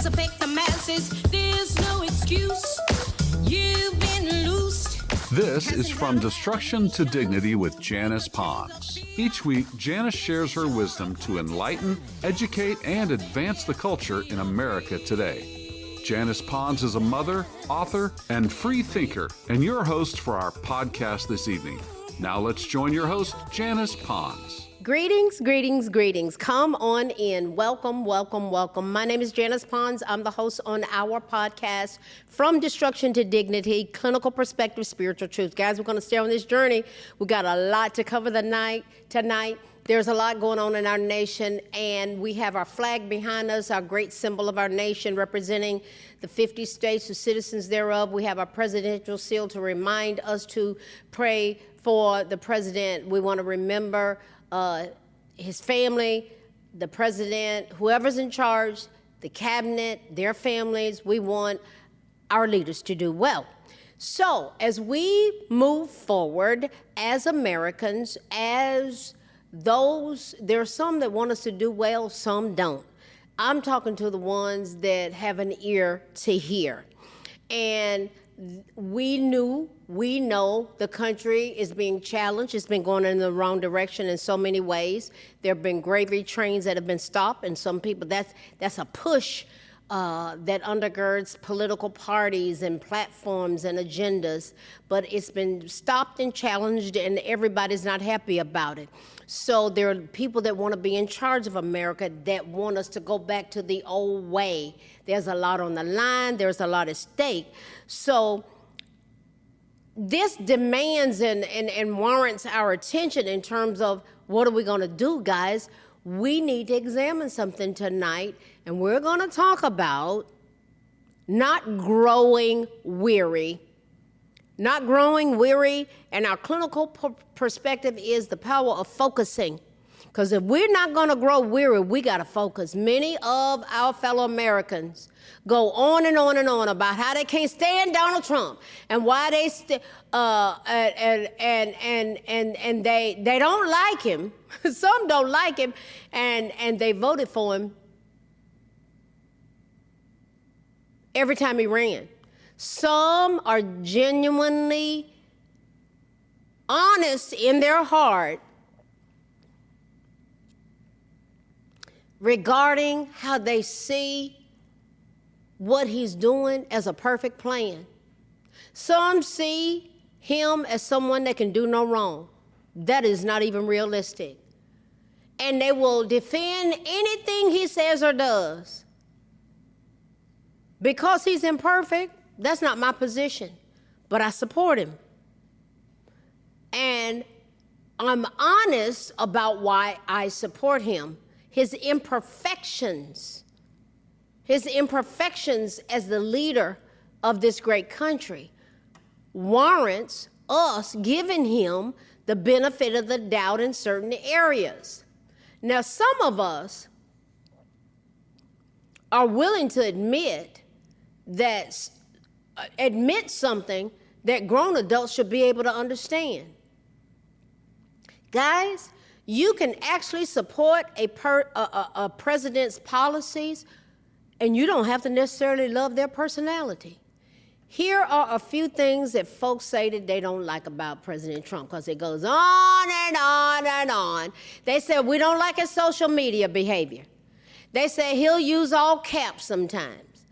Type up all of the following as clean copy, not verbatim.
lies affect the masses. There's no excuse. You've been loosed. This is From Destruction to Dignity with Janice Pons. Each week, Janice shares her wisdom to enlighten, educate, and advance the culture in America today. Janice Pons is a mother, author, and free thinker, and your host for our podcast this evening. Now let's join your host, Janice Pons. Greetings, greetings, greetings. Come on in. Welcome, welcome, welcome. My name is Janice Pons. I'm the host on our podcast, From Destruction to Dignity, Clinical Perspective, Spiritual Truth. Guys, we're going to stay on this journey. We got a lot to cover tonight. There's a lot going on in our nation, and we have our flag behind us, our great symbol of our nation, representing the 50 states, the citizens thereof. We have our presidential seal to remind us to pray for the president. We want to remember his family, the president, whoever's in charge, the cabinet, their families. We want our leaders to do well. So as we move forward as Americans, as those, there are some that want us to do well, some don't. I'm talking to the ones that have an ear to hear. And we know the country is being challenged. It's been going in the wrong direction in so many ways. There have been gravy trains that have been stopped, and some people, that's a push that undergirds political parties and platforms and agendas, but it's been stopped and challenged, and everybody's not happy about it. So there are people that want to be in charge of America that want us to go back to the old way. There's a lot on the line. There's a lot at stake. So this demands and warrants our attention in terms of what are we going to do, guys? We need to examine something tonight, and we're going to talk about not growing weary. Not growing weary, and our clinical perspective is the power of focusing. Because if we're not going to grow weary, we got to focus. Many of our fellow Americans go on and on and on about how they can't stand Donald Trump and why they they don't like him. Some don't like him, and they voted for him every time he ran. Some are genuinely honest in their heart regarding how they see what he's doing as a perfect plan. Some see him as someone that can do no wrong. That is not even realistic. And they will defend anything he says or does. Because he's imperfect, that's not my position, but I support him. And I'm honest about why I support him. His imperfections as the leader of this great country warrants us giving him the benefit of the doubt in certain areas. Now, some of us are willing to admit something that grown adults should be able to understand. Guys, you can actually support a president's policies, and you don't have to necessarily love their personality. Here are a few things that folks say that they don't like about President Trump, because it goes on and on and on. They say, we don't like his social media behavior. They say he'll use all caps sometimes.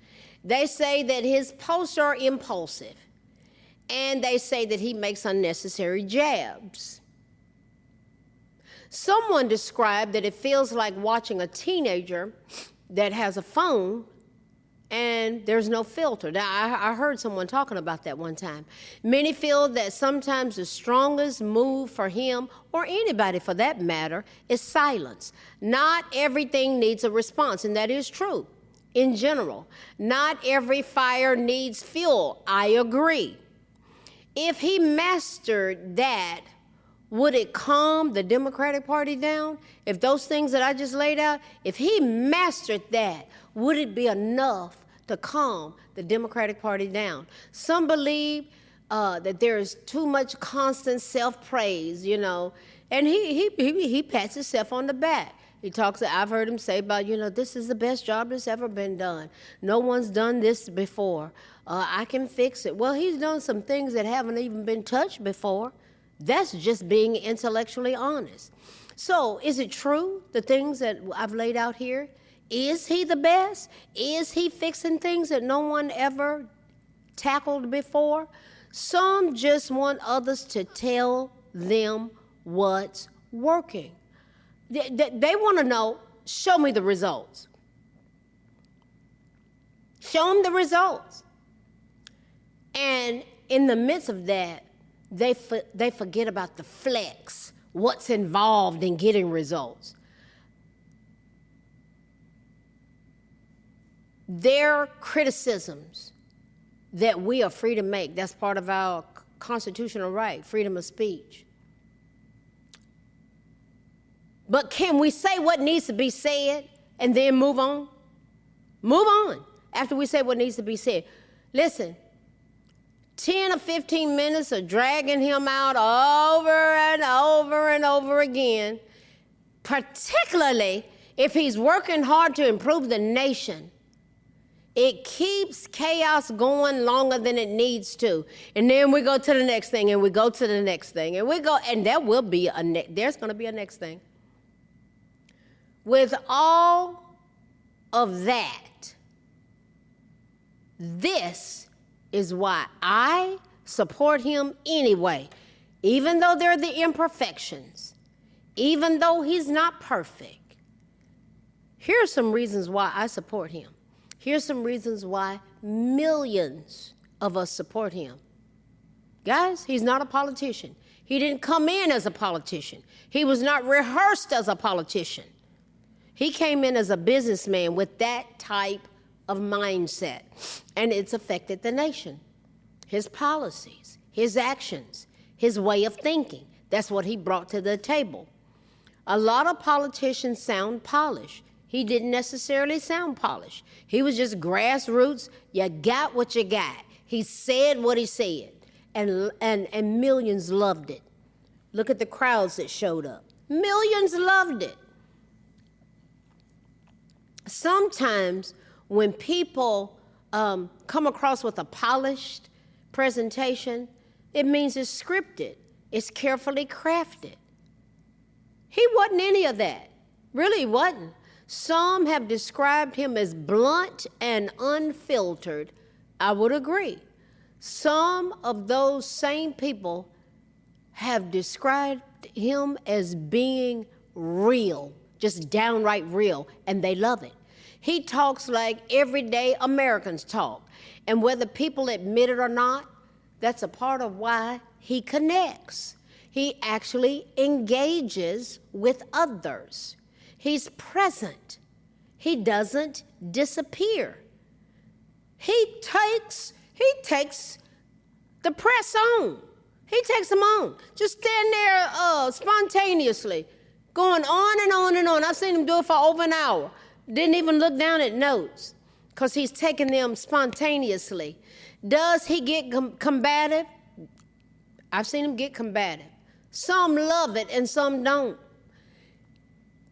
They say that his posts are impulsive. And they say that he makes unnecessary jabs. Someone described that it feels like watching a teenager that has a phone and there's no filter. Now, I heard someone talking about that one time. Many feel that sometimes the strongest move for him, or anybody for that matter, is silence. Not everything needs a response, and that is true in general. Not every fire needs fuel. I agree. If he mastered that, would it calm the Democratic Party down? If those things that I just laid out, if he mastered that, would it be enough to calm the Democratic Party down? Some believe that there is too much constant self-praise, and he pats himself on the back. He talks, I've heard him say about, this is the best job that's ever been done. No one's done this before. I can fix it. Well, he's done some things that haven't even been touched before. That's just being intellectually honest. So is it true, the things that I've laid out here? Is he the best? Is he fixing things that no one ever tackled before? Some just want others to tell them what's working. They want to know, show me the results. Show them the results. And in the midst of that, they forget about the flex, what's involved in getting results. Their criticisms that we are free to make, that's part of our constitutional right, freedom of speech. But can we say what needs to be said and then move on? Move on after we say what needs to be said. Listen, 10 or 15 minutes of dragging him out over and over and over again, particularly if he's working hard to improve the nation, it keeps chaos going longer than it needs to. And then we go to the next thing, and we go to the next thing, and we go, and there will be there's going to be a next thing. With all of that, this is why I support him anyway, even though there are the imperfections, even though he's not perfect. Here are some reasons why I support him. Here's some reasons why millions of us support him. Guys, he's not a politician. He didn't come in as a politician. He was not rehearsed as a politician. He came in as a businessman with that type of mindset, and it's affected the nation. His policies, his actions, his way of thinking, that's what he brought to the table. A lot of politicians sound polished. He didn't necessarily sound polished. He was just grassroots. You got what you got. He said what he said, and millions loved it. Look at the crowds that showed up. Millions loved it. Sometimes when people come across with a polished presentation, it means it's scripted. It's carefully crafted. He wasn't any of that. Really, he wasn't. Some have described him as blunt and unfiltered. I would agree. Some of those same people have described him as being real, just downright real, and they love it. He talks like everyday Americans talk. And whether people admit it or not, that's a part of why he connects. He actually engages with others. He's present. He doesn't disappear. He takes the press on. He takes them on. Just stand there spontaneously, going on and on and on. I've seen him do it for over an hour. Didn't even look down at notes because he's taking them spontaneously. Does he get combative? I've seen him get combative. Some love it and some don't.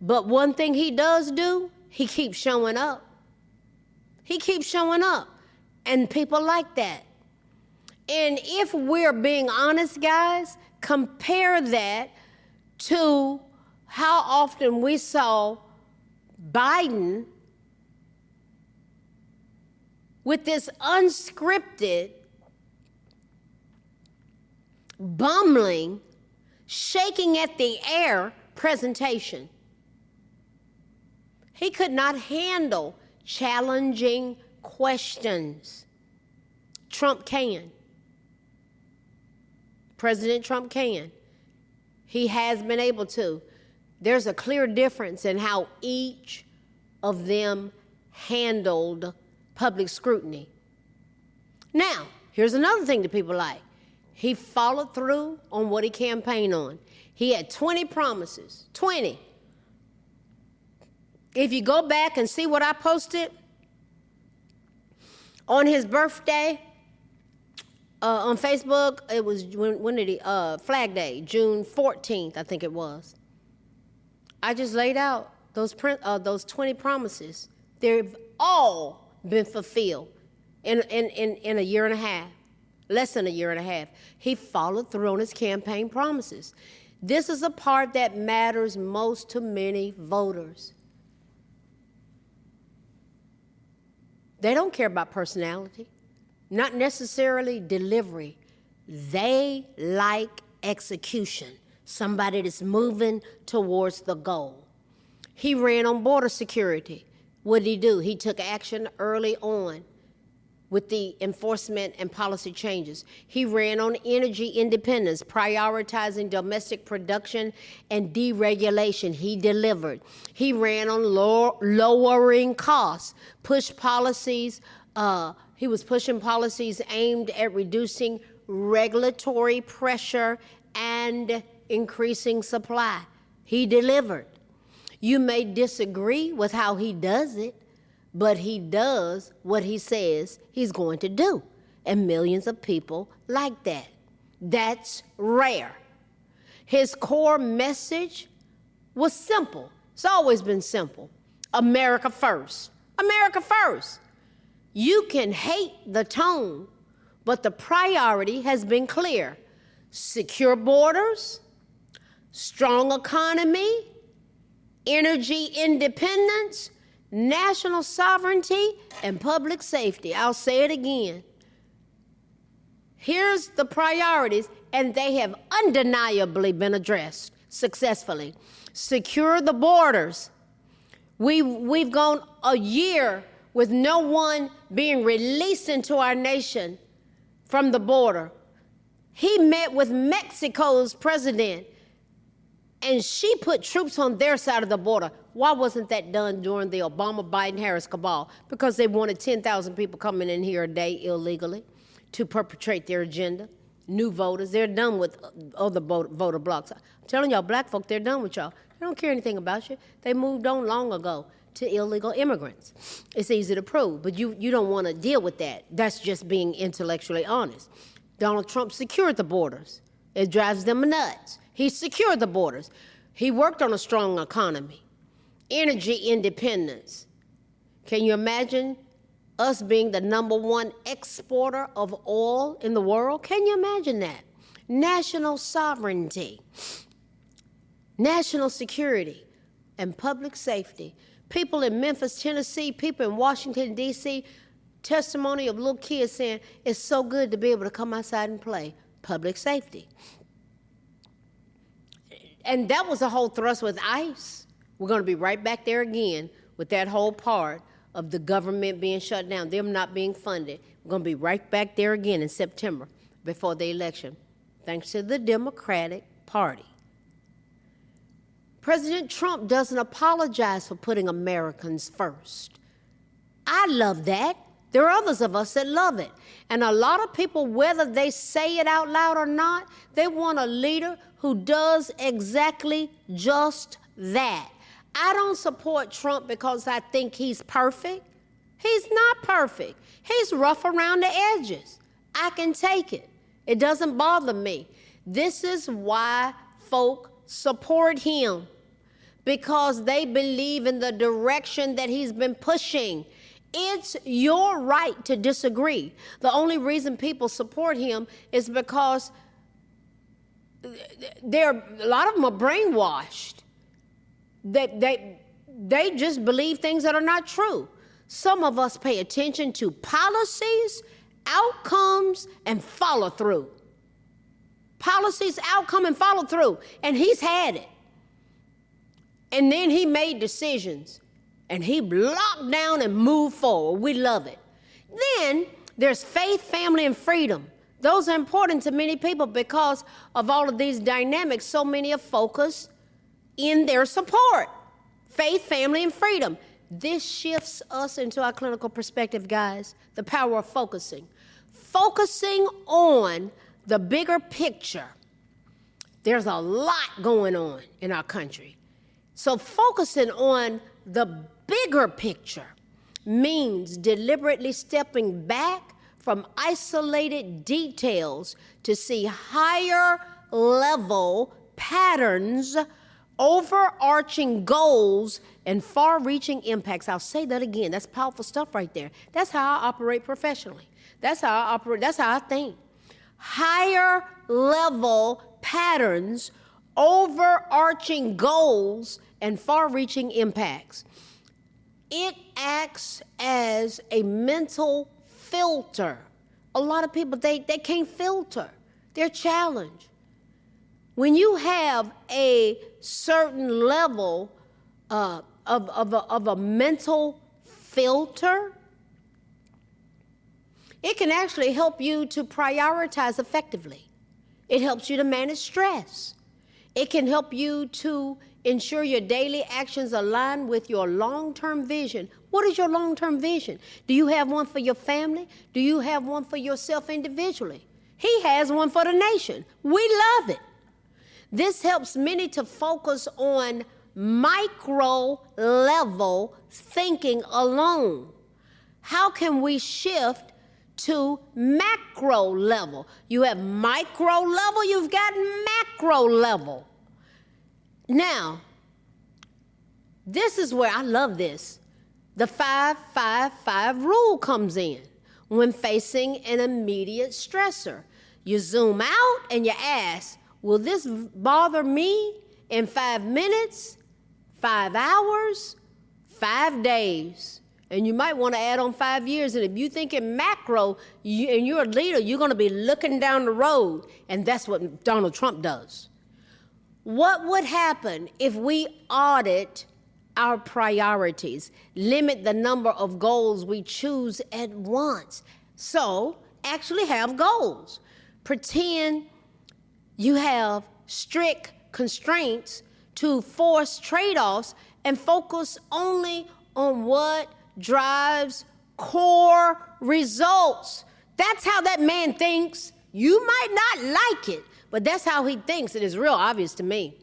But one thing he does do, he keeps showing up. He keeps showing up. And people like that. And if we're being honest, guys, compare that to how often we saw Biden with this unscripted, bumbling, shaking at the air presentation. He could not handle challenging questions. Trump can. President Trump can. He has been able to. There's a clear difference in how each of them handled public scrutiny. Now, here's another thing that people like. He followed through on what he campaigned on. He had 20 promises. 20. If you go back and see what I posted on his birthday on Facebook, it was, when did he, Flag Day, June 14th, I think it was. I just laid out those 20 promises, they've all been fulfilled in a year and a half, less than a year and a half. He followed through on his campaign promises. This is a part that matters most to many voters. They don't care about personality, not necessarily delivery. They like execution, somebody that's moving towards the goal. He ran on border security. What did he do? He took action early on with the enforcement and policy changes. He ran on energy independence, prioritizing domestic production and deregulation. He delivered. He ran on lowering costs, pushed policies. He was pushing policies aimed at reducing regulatory pressure and increasing supply. He delivered. You may disagree with how he does it, but he does what he says he's going to do. And millions of people like that. That's rare. His core message was simple. It's always been simple. America first. America first. You can hate the tone, but the priority has been clear. Secure borders, strong economy, energy independence, national sovereignty, and public safety. I'll say it again. Here's the priorities, and they have undeniably been addressed successfully. Secure the borders. We've gone a year with no one being released into our nation from the border. He met with Mexico's president, and she put troops on their side of the border. Why wasn't that done during the Obama, Biden, Harris cabal? Because they wanted 10,000 people coming in here a day illegally to perpetrate their agenda. New voters, they're done with other voter blocks. I'm telling y'all, black folk, they're done with y'all. They don't care anything about you. They moved on long ago to illegal immigrants. It's easy to prove, but you don't want to deal with that. That's just being intellectually honest. Donald Trump secured the borders. It drives them nuts. He secured the borders. He worked on a strong economy, energy independence. Can you imagine us being the #1 exporter of oil in the world? Can you imagine that? National sovereignty, national security, and public safety. People in Memphis, Tennessee, people in Washington, D.C., testimony of little kids saying, it's so good to be able to come outside and play. Public safety. And that was the whole thrust with ICE. We're going to be right back there again with that whole part of the government being shut down, them not being funded. We're going to be right back there again in September before the election, thanks to the Democratic Party. President Trump doesn't apologize for putting Americans first. I love that. There are others of us that love it. And a lot of people, whether they say it out loud or not, they want a leader who does exactly just that. I don't support Trump because I think he's perfect. He's not perfect. He's rough around the edges. I can take it. It doesn't bother me. This is why folk support him, because they believe in the direction that he's been pushing. It's your right to disagree. The only reason people support him is because a lot of them are brainwashed. They just believe things that are not true. Some of us pay attention to policies, outcomes, and follow through. Policies, outcome, and follow through. And he's had it. And then he made decisions. And he locked down and moved forward. We love it. Then there's faith, family, and freedom. Those are important to many people because of all of these dynamics. So many are focused in their support. Faith, family, and freedom. This shifts us into our clinical perspective, guys. The power of focusing. Focusing on the bigger picture. There's a lot going on in our country. So focusing on the bigger picture means deliberately stepping back from isolated details to see higher level patterns overarching goals and far-reaching impacts. I'll say that again. That's powerful stuff right there. That's how I operate professionally. That's how I operate. That's how I think. Higher level patterns, overarching goals, and far-reaching impacts. It acts as a mental filter. A lot of people, they can't filter. They're challenged. When you have a certain level of a mental filter, it can actually help you to prioritize effectively. It helps you to manage stress. It can help you to ensure your daily actions align with your long-term vision. What is your long-term vision? Do you have one for your family? Do you have one for yourself individually? He has one for the nation. We love it. This helps many to focus on micro-level thinking alone. How can we shift to macro level? You have micro level, you've got macro level. Now, this is where I love this. The 5-5-5 rule comes in when facing an immediate stressor. You zoom out and you ask, will this bother me in 5 minutes, 5 hours, 5 days? And you might want to add on 5 years. And if you think in macro and you're a leader, you're going to be looking down the road. And that's what Donald Trump does. What would happen if we audit our priorities, limit the number of goals we choose at once? So actually have goals. Pretend you have strict constraints to force trade-offs and focus only on what drives core results. That's how that man thinks. You might not like it, but that's how he thinks. It is real obvious to me.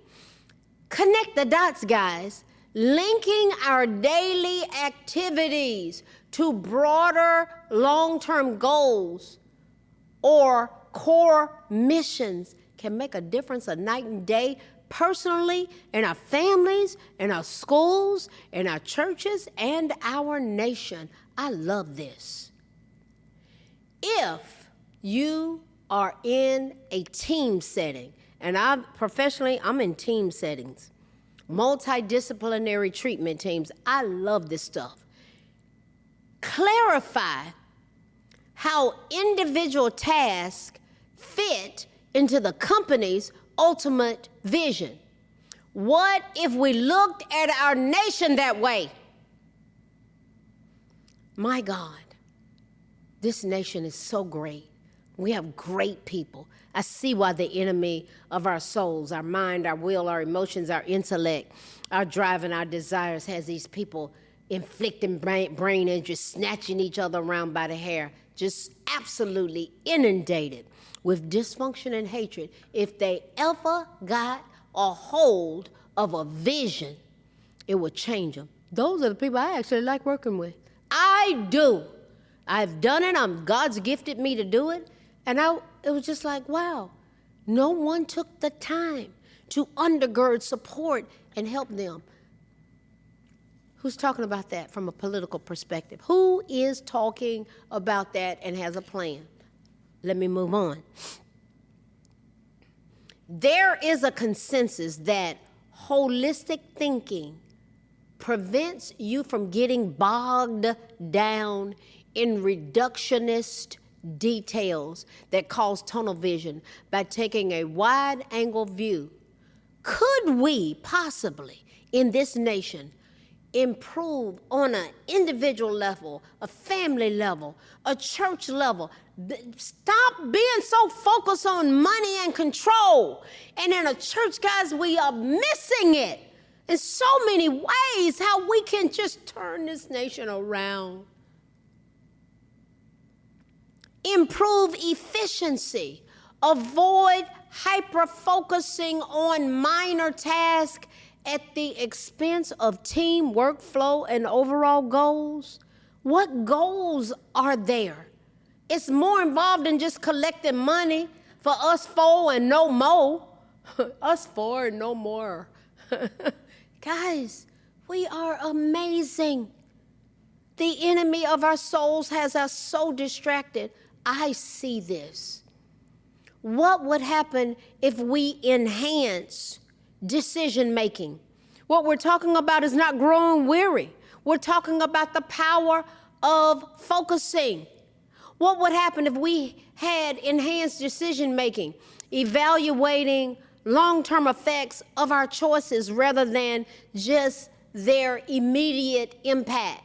Connect the dots, guys. Linking our daily activities to broader long-term goals or core missions can make a difference of night and day, personally, in our families, in our schools, in our churches, and our nation. I love this. If you are in a team setting, and I'm in team settings, multidisciplinary treatment teams. I love this stuff. Clarify how individual tasks fit into the company's ultimate vision. What if we looked at our nation that way? My God, this nation is so great. We have great people. I see why the enemy of our souls, our mind, our will, our emotions, our intellect, our drive, and our desires has these people inflicting brain injuries, snatching each other around by the hair, just absolutely inundated with dysfunction and hatred. If they ever got a hold of a vision, it would change them. Those are the people I actually like working with. I do. I've done it. God's gifted me to do it. And it was just like, wow, no one took the time to undergird, support, and help them. Who's talking about that from a political perspective? Who is talking about that and has a plan? Let me move on. There is a consensus that holistic thinking prevents you from getting bogged down in reductionist details that cause tunnel vision by taking a wide-angle view. Could we possibly, in this nation, improve on an individual level, a family level, a church level? Stop being so focused on money and control. And in a church, guys, we are missing it in so many ways, how we can just turn this nation around. Improve efficiency. Avoid hyper-focusing on minor tasks at the expense of team workflow and overall goals. What goals are there? It's more involved than just collecting money for us four and no more. Us four and no more. Guys, we are amazing. The enemy of our souls has us so distracted. I see this. What would happen if we enhance decision making? What we're talking about is not growing weary. We're talking about the power of focusing. What would happen if we had enhanced decision making, evaluating long-term effects of our choices rather than just their immediate impact?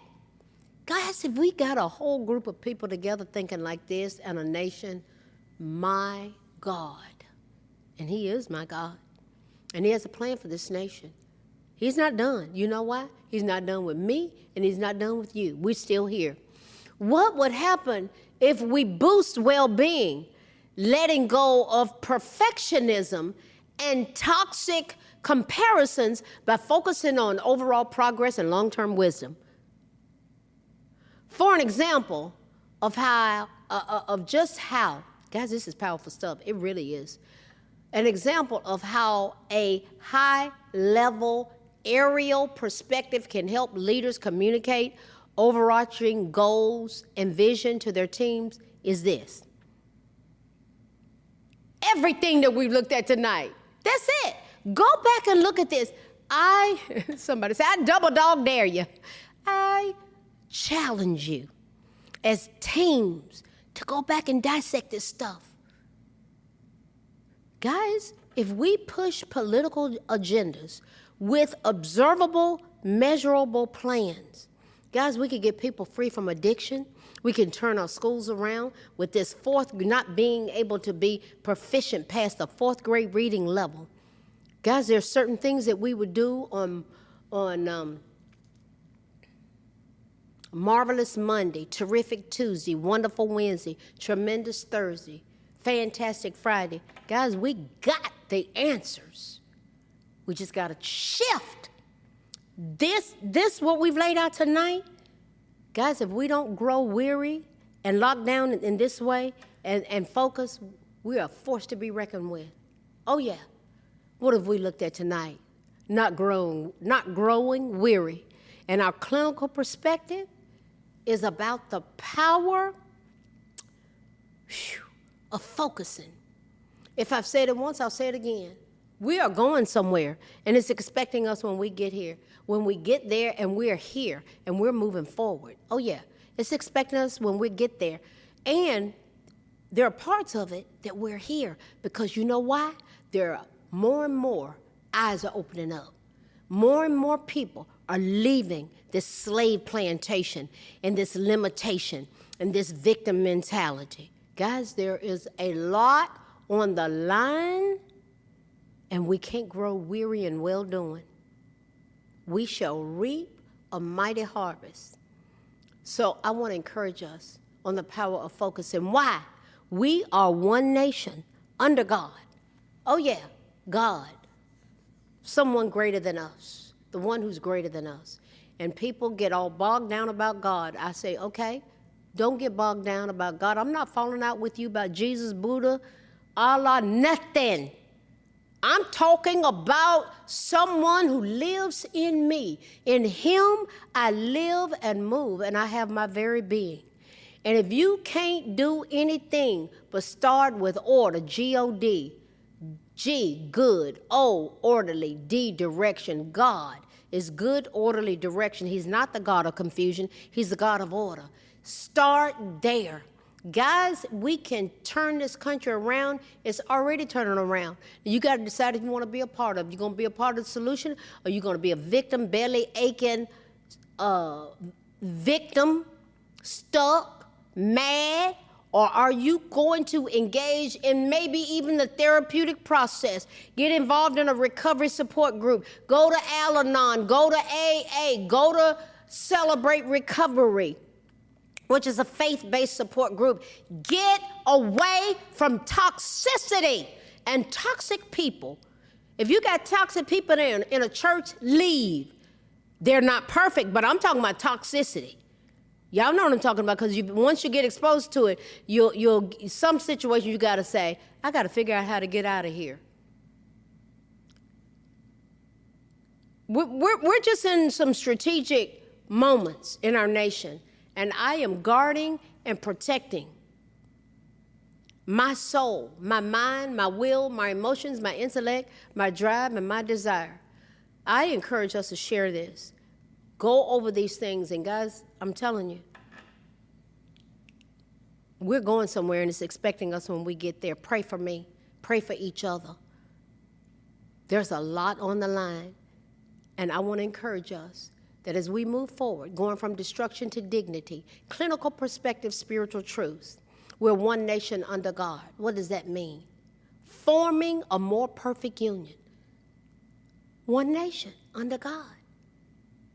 Guys, if we got a whole group of people together thinking like this and a nation, my God, and He is my God, and He has a plan for this nation. He's not done. You know why? He's not done with me, and He's not done with you. We're still here. What would happen if we boost well-being, letting go of perfectionism and toxic comparisons by focusing on overall progress and long-term wisdom? For an example of just how, guys, this is powerful stuff. It really is. An example of how a high-level aerial perspective can help leaders communicate overarching goals and vision to their teams is this. Everything that we looked at tonight, that's it. Go back and look at this. Somebody say, I double dog dare you. I challenge you as teams to go back and dissect this stuff. Guys, if we push political agendas with observable, measurable plans, guys, we could get people free from addiction. We can turn our schools around with this not being able to be proficient past the 4th grade reading level. Guys, there are certain things that we would do on Marvelous Monday, Terrific Tuesday, Wonderful Wednesday, Tremendous Thursday, Fantastic Friday. Guys, we got the answers. We just got to shift. This what we've laid out tonight, guys, if we don't grow weary and lock down in this way and focus, we are forced to be reckoned with. Oh, yeah. What have we looked at tonight? Not growing weary. And our clinical perspective is about the power of focusing. If I've said it once, I'll say it again. We are going somewhere, and it's expecting us when we get here. When we get there and we're here and we're moving forward. Oh, yeah. It's expecting us when we get there. And there are parts of it that we're here because you know why? There are more and more eyes are opening up. More and more people are leaving this slave plantation and this limitation and this victim mentality. Guys, there is a lot on the line, and we can't grow weary in well-doing. We shall reap a mighty harvest. So I want to encourage us on the power of focusing. Why? We are one nation under God. Oh, yeah, God. Someone greater than us, the one who's greater than us. And people get all bogged down about God. I say, okay, don't get bogged down about God. I'm not falling out with you about Jesus, Buddha, Allah, nothing. I'm talking about someone who lives in me. In Him, I live and move, and I have my very being. And if you can't do anything but start with order, G-O-D, G, good, O, orderly, D, direction. God is good, orderly direction. He's not the God of confusion. He's the God of order. Start there. Guys, we can turn this country around. It's already turning around. You got to decide if you want to be a part of it. You're going to be a part of the solution, or you're going to be a victim, belly aching, victim, stuck, mad, or are you going to engage in maybe even the therapeutic process? Get involved in a recovery support group. Go to Al-Anon. Go to AA. Go to Celebrate Recovery, which is a faith-based support group. Get away from toxicity and toxic people. If you got toxic people in a church, leave. They're not perfect, but I'm talking about toxicity. Y'all know what I'm talking about, because once you get exposed to it, you'll some situations you got to say, I got to figure out how to get out of here. We're just in some strategic moments in our nation, and I am guarding and protecting my soul, my mind, my will, my emotions, my intellect, my drive, and my desire. I encourage us to share this. Go over these things, and guys, I'm telling you, we're going somewhere, and it's expecting us when we get there. Pray for me. Pray for each other. There's a lot on the line, and I want to encourage us that as we move forward, going from destruction to dignity, clinical perspective, spiritual truth, we're one nation under God. What does that mean? Forming a more perfect union. One nation under God.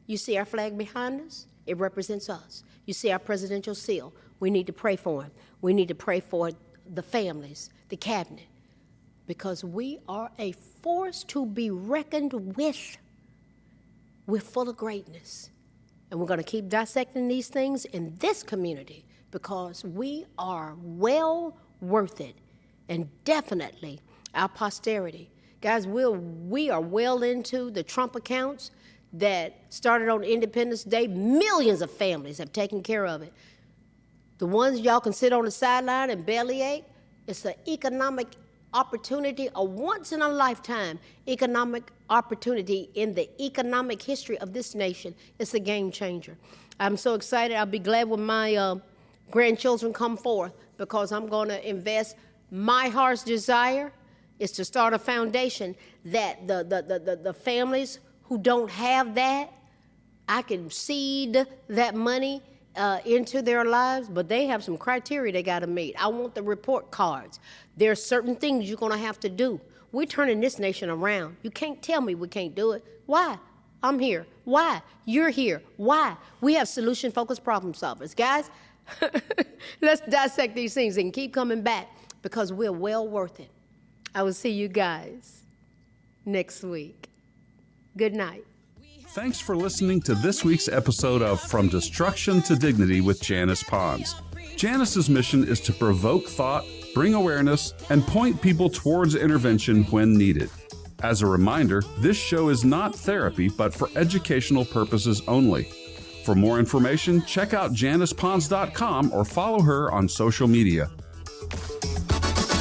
You see our flag behind us? It represents us. You see our presidential seal? We need to pray for him. We need to pray for the families, the cabinet, because we are a force to be reckoned with. We're full of greatness. And we're going to keep dissecting these things in this community because we are well worth it. And definitely our posterity. Guys, we are well into the Trump accounts that started on Independence Day. Millions of families have taken care of it. The ones y'all can sit on the sideline and bellyache, it's an economic opportunity, a once-in-a-lifetime economic opportunity in the economic history of this nation. It's a game changer. I'm so excited. I'll be glad when my grandchildren come forth because I'm going to invest. My heart's desire is to start a foundation that the families who don't have that, I can seed that money into their lives, but they have some criteria they got to meet. I want the report cards. There's certain things you're going to have to do. We're turning this nation around. You can't tell me we can't do it. Why? I'm here. Why? You're here. Why? We have solution-focused problem solvers. Guys, let's dissect these things and keep coming back because we're well worth it. I will see you guys next week. Good night. Thanks for listening to this week's episode of From Destruction to Dignity with Janice Pons. Janice's mission is to provoke thought, bring awareness, and point people towards intervention when needed. As a reminder, this show is not therapy, but for educational purposes only. For more information, check out JanicePons.com or follow her on social media.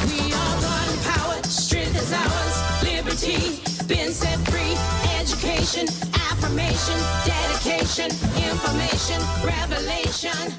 We are one power, strength is ours, liberty, been set free, education, affirmation, dedication, information, revelation.